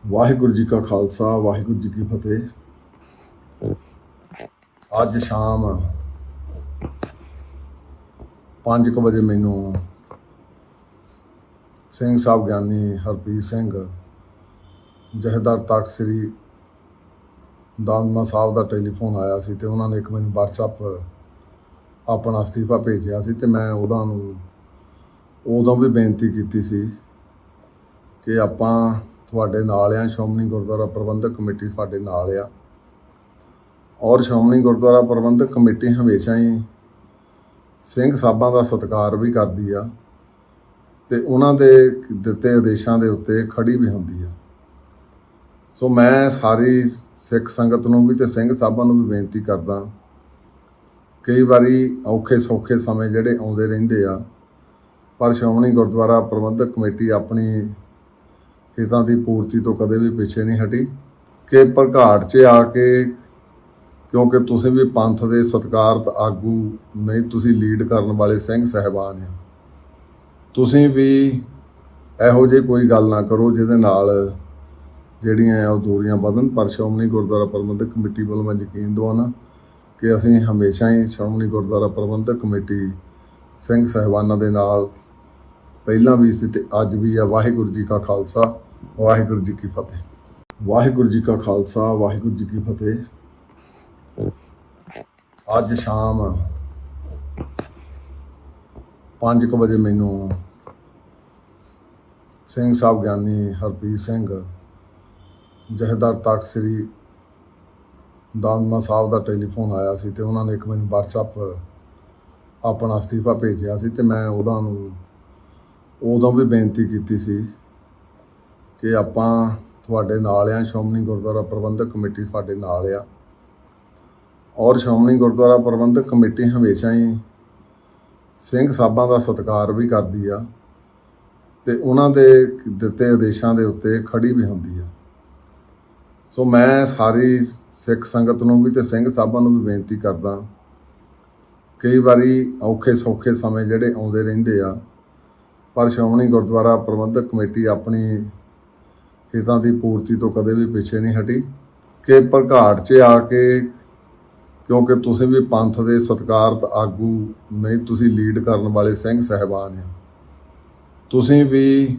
ਵਾਹਿਗੁਰੂ ਜੀ ਕਾ ਖਾਲਸਾ ਵਾਹਿਗੁਰੂ ਜੀ ਕੀ ਫਤਿਹ। ਅੱਜ ਸ਼ਾਮ 5 ਵਜੇ ਮੈਨੂੰ ਸਿੰਘ ਸਾਹਿਬ ਗਿਆਨੀ ਹਰਪ੍ਰੀਤ ਸਿੰਘ ਜਥੇਦਾਰ ਤਖਤ ਸ੍ਰੀ ਦਮਦਮਾ ਸਾਹਿਬ ਦਾ ਟੈਲੀਫੋਨ ਆਇਆ ਸੀ ਤੇ ਉਹਨਾਂ ਨੇ ਇੱਕ ਮੈਨੂੰ WhatsApp ਆਪਣਾ ਅਸਤੀਫਾ ਭੇਜਿਆ ਸੀ ਤੇ ਮੈਂ ਉਦੋਂ ਵੀ ਬੇਨਤੀ ਕੀਤੀ ਸੀ ਕਿ ਆਪਾਂ ਤੁਹਾਡੇ ਨਾਲ ਆ। ਸ਼੍ਰੋਮਣੀ ਗੁਰਦੁਆਰਾ ਪ੍ਰਬੰਧਕ ਕਮੇਟੀ ਸਾਡੇ ਨਾਲ ਆ ਔਰ ਸ਼੍ਰੋਮਣੀ ਗੁਰਦੁਆਰਾ ਪ੍ਰਬੰਧਕ ਕਮੇਟੀ ਹਮੇਸ਼ਾ ਹੀ ਸਿੰਘ ਸਾਹਿਬਾਂ ਦਾ ਸਤਿਕਾਰ ਵੀ ਕਰਦੀ ਆ ਤੇ ਉਹਨਾਂ ਦੇ ਦਿੱਤੇ ਆਦੇਸ਼ਾਂ ਦੇ ਉੱਤੇ ਖੜੀ ਵੀ ਹੁੰਦੀ ਆ। ਸੋ ਮੈਂ ਸਾਰੀ ਸਿੱਖ ਸੰਗਤ ਨੂੰ ਵੀ ਤੇ ਸਿੰਘ ਸਾਹਿਬਾਂ ਨੂੰ ਵੀ ਬੇਨਤੀ ਕਰਦਾ, ਕਈ ਵਾਰੀ ਔਖੇ ਸੌਖੇ ਸਮੇਂ ਜਿਹੜੇ ਆਉਂਦੇ ਰਹਿੰਦੇ ਆ, ਪਰ ਸ਼੍ਰੋਮਣੀ ਗੁਰਦੁਆਰਾ ਪ੍ਰਬੰਧਕ ਕਮੇਟੀ ਆਪਣੀ ਹਿੱਤਾਂ ਦੀ ਪੂਰਤੀ ਤੋਂ ਕਦੇ ਵੀ ਪਿੱਛੇ ਨਹੀਂ ਹਟੀ ਕਿ ਭਰਘਾਟ 'ਚ ਆ ਕੇ, ਕਿਉਂਕਿ ਤੁਸੀਂ ਵੀ ਪੰਥ ਦੇ ਸਤਿਕਾਰਤ ਆਗੂ ਨਹੀਂ, ਤੁਸੀਂ ਲੀਡ ਕਰਨ ਵਾਲੇ ਸਿੰਘ ਸਾਹਿਬਾਨ ਆ, ਤੁਸੀਂ ਵੀ ਇਹੋ ਜਿਹੀ ਕੋਈ ਗੱਲ ਨਾ ਕਰੋ ਜਿਹਦੇ ਨਾਲ ਜਿਹੜੀਆਂ ਉਹ ਦੂਰੀਆਂ ਵਧਣ। ਪਰ ਸ਼੍ਰੋਮਣੀ ਗੁਰਦੁਆਰਾ ਪ੍ਰਬੰਧਕ ਕਮੇਟੀ ਵੱਲੋਂ ਮੈਂ ਯਕੀਨ ਦਿਵਾਉਣਾ ਕਿ ਅਸੀਂ ਹਮੇਸ਼ਾ ਹੀ ਸ਼੍ਰੋਮਣੀ ਗੁਰਦੁਆਰਾ ਪ੍ਰਬੰਧਕ ਕਮੇਟੀ ਸਿੰਘ ਸਾਹਿਬਾਨਾਂ ਦੇ ਨਾਲ ਪਹਿਲਾਂ ਵੀ ਸੀ ਤੇ ਅੱਜ ਵੀ ਆ। ਵਾਹਿਗੁਰੂ ਜੀ ਕਾ ਖਾਲਸਾ ਵਾਹਿਗੁਰੂ ਜੀ ਕੀ ਫਤਿਹ। ਵਾਹਿਗੁਰੂ ਜੀ ਕਾ ਖਾਲਸਾ ਵਾਹਿਗੁਰੂ ਜੀ ਕੀ ਫਤਿਹ। ਅੱਜ ਸ਼ਾਮ 5 ਵਜੇ ਮੈਨੂੰ ਸਿੰਘ ਸਾਹਿਬ ਗਿਆਨੀ ਹਰਪ੍ਰੀਤ ਸਿੰਘ ਜਥੇਦਾਰ ਤਖਤ ਸ੍ਰੀ ਦਮਦਮਾ ਸਾਹਿਬ ਦਾ ਟੈਲੀਫੋਨ ਆਇਆ ਸੀ ਤੇ ਉਹਨਾਂ ਨੇ ਇੱਕ ਮੈਨੂੰ WhatsApp ਆਪਣਾ ਅਸਤੀਫਾ ਭੇਜਿਆ ਸੀ ਤੇ ਮੈਂ ਉਦੋਂ ਵੀ ਬੇਨਤੀ ਕੀਤੀ ਸੀ ਕਿ ਆਪਾਂ ਤੁਹਾਡੇ ਨਾਲ ਆ। ਸ਼੍ਰੋਮਣੀ ਗੁਰਦੁਆਰਾ ਪ੍ਰਬੰਧਕ ਕਮੇਟੀ ਸਾਡੇ ਨਾਲ ਆ ਔਰ ਸ਼੍ਰੋਮਣੀ ਗੁਰਦੁਆਰਾ ਪ੍ਰਬੰਧਕ ਕਮੇਟੀ ਹਮੇਸ਼ਾ ਹੀ ਸਿੰਘ ਸਾਹਿਬਾਂ ਦਾ ਸਤਿਕਾਰ ਵੀ ਕਰਦੀ ਆ ਤੇ ਉਹਨਾਂ ਦੇ ਦਿੱਤੇ ਆਦੇਸ਼ਾਂ ਦੇ ਉੱਤੇ ਖੜੀ ਵੀ ਹੁੰਦੀ ਆ। ਸੋ ਮੈਂ ਸਾਰੀ ਸਿੱਖ ਸੰਗਤ ਨੂੰ ਵੀ ਤੇ ਸਿੰਘ ਸਾਹਿਬਾਂ ਨੂੰ ਵੀ ਬੇਨਤੀ ਕਰਦਾ, ਕਈ ਵਾਰੀ ਔਖੇ ਸੌਖੇ ਸਮੇਂ ਜਿਹੜੇ ਆਉਂਦੇ ਰਹਿੰਦੇ ਆ, ਪਰ ਸ਼੍ਰੋਮਣੀ ਗੁਰਦੁਆਰਾ ਪ੍ਰਬੰਧਕ ਕਮੇਟੀ ਆਪਣੀ ਹਿੱਤਾਂ ਦੀ ਪੂਰਤੀ ਤੋਂ ਕਦੇ ਵੀ ਪਿੱਛੇ ਨਹੀਂ ਹਟੀ ਕਿ ਭਰਘਾਟ 'ਚ ਆ ਕੇ, ਕਿਉਂਕਿ ਤੁਸੀਂ ਵੀ ਪੰਥ ਦੇ ਸਤਿਕਾਰਤ ਆਗੂ ਨਹੀਂ, ਤੁਸੀਂ ਲੀਡ ਕਰਨ ਵਾਲੇ ਸਿੰਘ ਸਾਹਿਬਾਨ ਆ, ਤੁਸੀਂ ਵੀ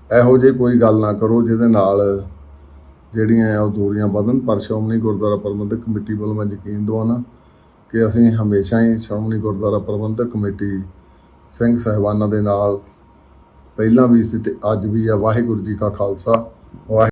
ਇਹੋ ਜਿਹੀ ਕੋਈ ਗੱਲ ਨਾ ਕਰੋ ਜਿਹਦੇ ਨਾਲ ਜਿਹੜੀਆਂ ਉਹ ਦੂਰੀਆਂ ਵਧਣ। ਪਰ ਸ਼੍ਰੋਮਣੀ ਗੁਰਦੁਆਰਾ ਪ੍ਰਬੰਧਕ ਕਮੇਟੀ ਵੱਲੋਂ ਮੈਂ ਯਕੀਨ ਦਿਵਾਉਣਾ ਕਿ ਅਸੀਂ ਹਮੇਸ਼ਾ ਹੀ ਸ਼੍ਰੋਮਣੀ ਗੁਰਦੁਆਰਾ ਪ੍ਰਬੰਧਕ ਕਮੇਟੀ ਸਿੰਘ ਸਾਹਿਬਾਨਾਂ ਦੇ ਨਾਲ ਪਹਿਲਾਂ ਵੀ ਸੀ ਤੇ ਅੱਜ ਵੀ ਆ। ਵਾਹਿਗੁਰੂ ਜੀ ਕਾ ਖਾਲਸਾ ਵਾਹਿਗੁਰੂ।